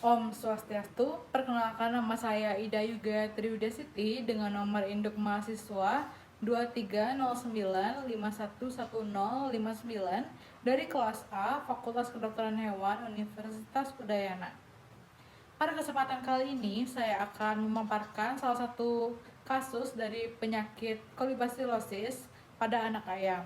Om Swastiastu, perkenalkan nama saya Ida Yuga Triwidasiti dengan nomor induk mahasiswa 2309511059 dari kelas A Fakultas Kedokteran Hewan Universitas Udayana. Pada kesempatan kali ini, saya akan memaparkan salah satu kasus dari penyakit kolibasilosis pada anak ayam.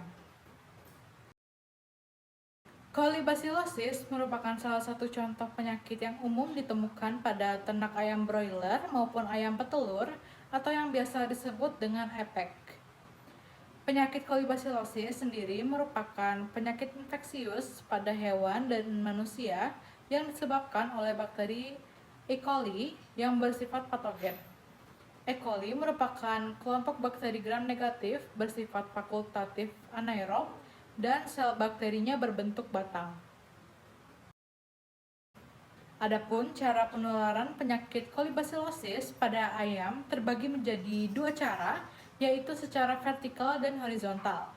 Kolibasilosis merupakan salah satu contoh penyakit yang umum ditemukan pada ternak ayam broiler maupun ayam petelur atau yang biasa disebut dengan epek. Penyakit kolibasilosis sendiri merupakan penyakit infeksius pada hewan dan manusia yang disebabkan oleh bakteri E. coli yang bersifat patogen. E. coli merupakan kelompok bakteri gram negatif bersifat fakultatif anaerob dan sel bakterinya berbentuk batang. Adapun cara penularan penyakit kolibasilosis pada ayam terbagi menjadi dua cara, yaitu secara vertikal dan horizontal.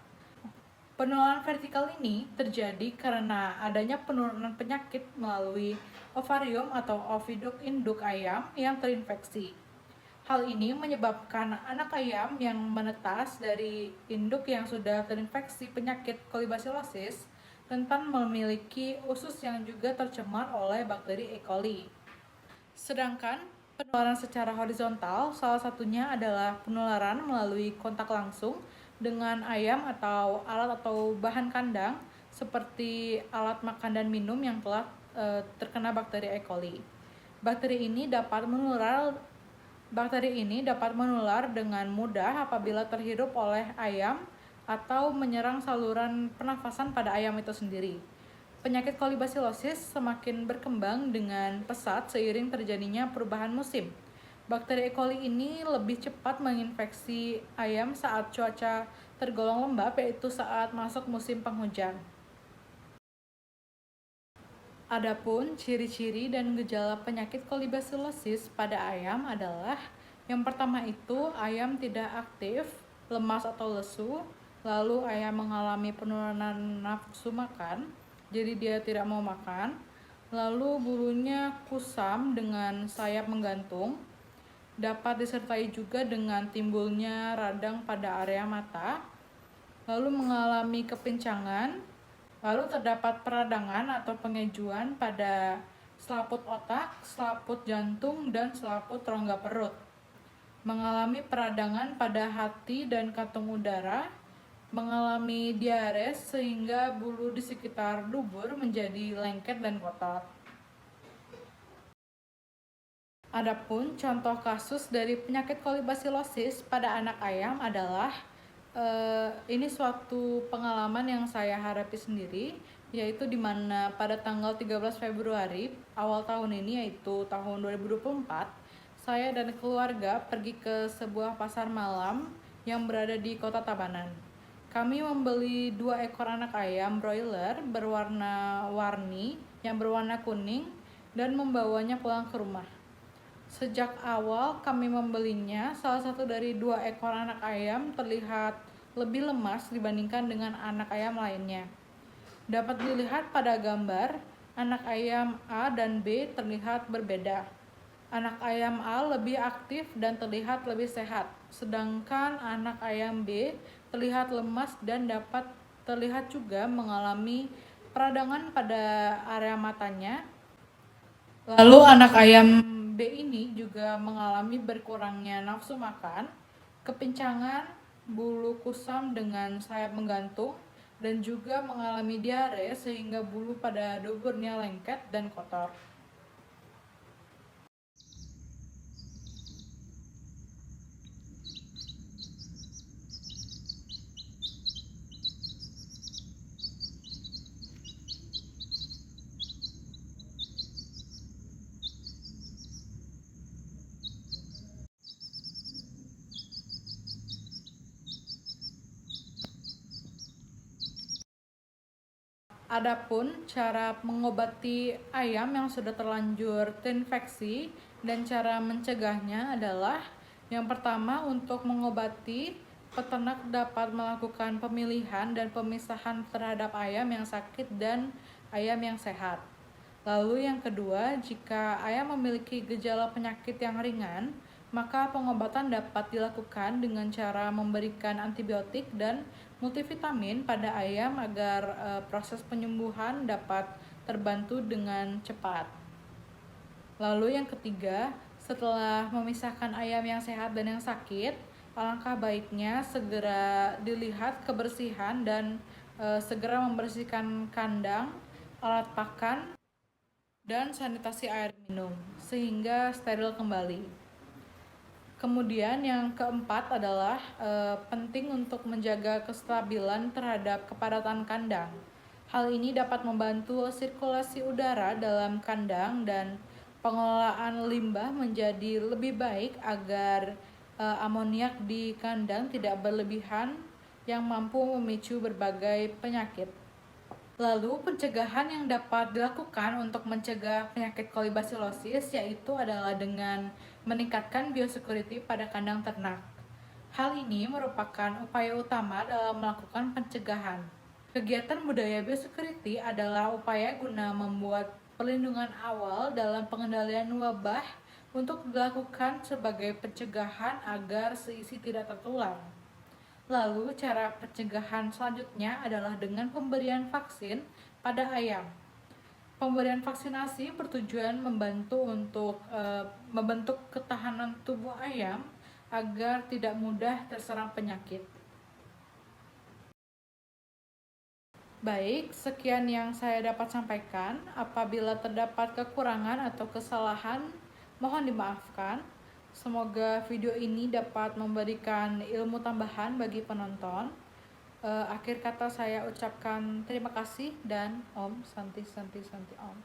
Penularan vertikal ini terjadi karena adanya penurunan penyakit melalui ovarium atau oviduk induk ayam yang terinfeksi. Hal ini menyebabkan anak ayam yang menetas dari induk yang sudah terinfeksi penyakit kolibasilosis rentan memiliki usus yang juga tercemar oleh bakteri E. coli. Sedangkan penularan secara horizontal salah satunya adalah penularan melalui kontak langsung dengan ayam atau alat atau bahan kandang seperti alat makan dan minum yang telah terkena bakteri E. coli. Bakteri ini dapat menular dengan mudah apabila terhirup oleh ayam atau menyerang saluran pernafasan pada ayam itu sendiri. Penyakit kolibasilosis semakin berkembang dengan pesat seiring terjadinya perubahan musim. Bakteri E. coli ini lebih cepat menginfeksi ayam saat cuaca tergolong lembab, yaitu saat masuk musim penghujan. Adapun ciri-ciri dan gejala penyakit kolibasilosis pada ayam adalah yang pertama itu ayam tidak aktif, lemas atau lesu, lalu ayam mengalami penurunan nafsu makan, jadi dia tidak mau makan, lalu bulunya kusam dengan sayap menggantung, dapat disertai juga dengan timbulnya radang pada area mata, lalu mengalami kepincangan, lalu terdapat peradangan atau pengejuan pada selaput otak, selaput jantung, dan selaput rongga perut. Mengalami peradangan pada hati dan kantung udara, mengalami diare sehingga bulu di sekitar dubur menjadi lengket dan kotor. Adapun contoh kasus dari penyakit kolibasilosis pada anak ayam adalah ini suatu pengalaman yang saya hadapi sendiri, yaitu di mana pada tanggal 13 Februari awal tahun ini, yaitu tahun 2024, saya dan keluarga pergi ke sebuah pasar malam yang berada di Kota Tabanan. Kami membeli 2 ekor anak ayam broiler berwarna-warni yang berwarna kuning dan membawanya pulang ke rumah. Sejak awal kami membelinya, salah satu dari 2 ekor anak ayam terlihat lebih lemas dibandingkan dengan anak ayam lainnya. Dapat dilihat pada gambar, anak ayam A dan B terlihat berbeda. Anak ayam A lebih aktif dan terlihat lebih sehat, sedangkan anak ayam B terlihat lemas dan dapat terlihat juga mengalami peradangan pada area matanya. Lalu anak ayam B ini juga mengalami berkurangnya nafsu makan, kepincangan, bulu kusam dengan sayap menggantung, dan juga mengalami diare sehingga bulu pada duburnya lengket dan kotor. Adapun cara mengobati ayam yang sudah terlanjur terinfeksi dan cara mencegahnya adalah yang pertama, untuk mengobati, peternak dapat melakukan pemilihan dan pemisahan terhadap ayam yang sakit dan ayam yang sehat. Lalu yang kedua, jika ayam memiliki gejala penyakit yang ringan, maka pengobatan dapat dilakukan dengan cara memberikan antibiotik dan multivitamin pada ayam agar proses penyembuhan dapat terbantu dengan cepat. Lalu yang ketiga, setelah memisahkan ayam yang sehat dan yang sakit, alangkah baiknya segera dilihat kebersihan dan segera membersihkan kandang, alat pakan, dan sanitasi air minum sehingga steril kembali. Kemudian yang keempat adalah penting untuk menjaga kestabilan terhadap kepadatan kandang. Hal ini dapat membantu sirkulasi udara dalam kandang dan pengelolaan limbah menjadi lebih baik agar amoniak di kandang tidak berlebihan yang mampu memicu berbagai penyakit. Lalu pencegahan yang dapat dilakukan untuk mencegah penyakit kolibasilosis yaitu adalah dengan meningkatkan biosecurity pada kandang ternak. Hal ini merupakan upaya utama dalam melakukan pencegahan. Kegiatan budaya biosecurity adalah upaya guna membuat perlindungan awal dalam pengendalian wabah untuk dilakukan sebagai pencegahan agar seisi tidak tertular. Lalu cara pencegahan selanjutnya adalah dengan pemberian vaksin pada ayam. Pemberian vaksinasi bertujuan membantu untuk membentuk ketahanan tubuh ayam agar tidak mudah terserang penyakit. Baik, sekian yang saya dapat sampaikan. Apabila terdapat kekurangan atau kesalahan, mohon dimaafkan. Semoga video ini dapat memberikan ilmu tambahan bagi penonton. Akhir kata saya ucapkan terima kasih dan Om Santi Santi Santi Om.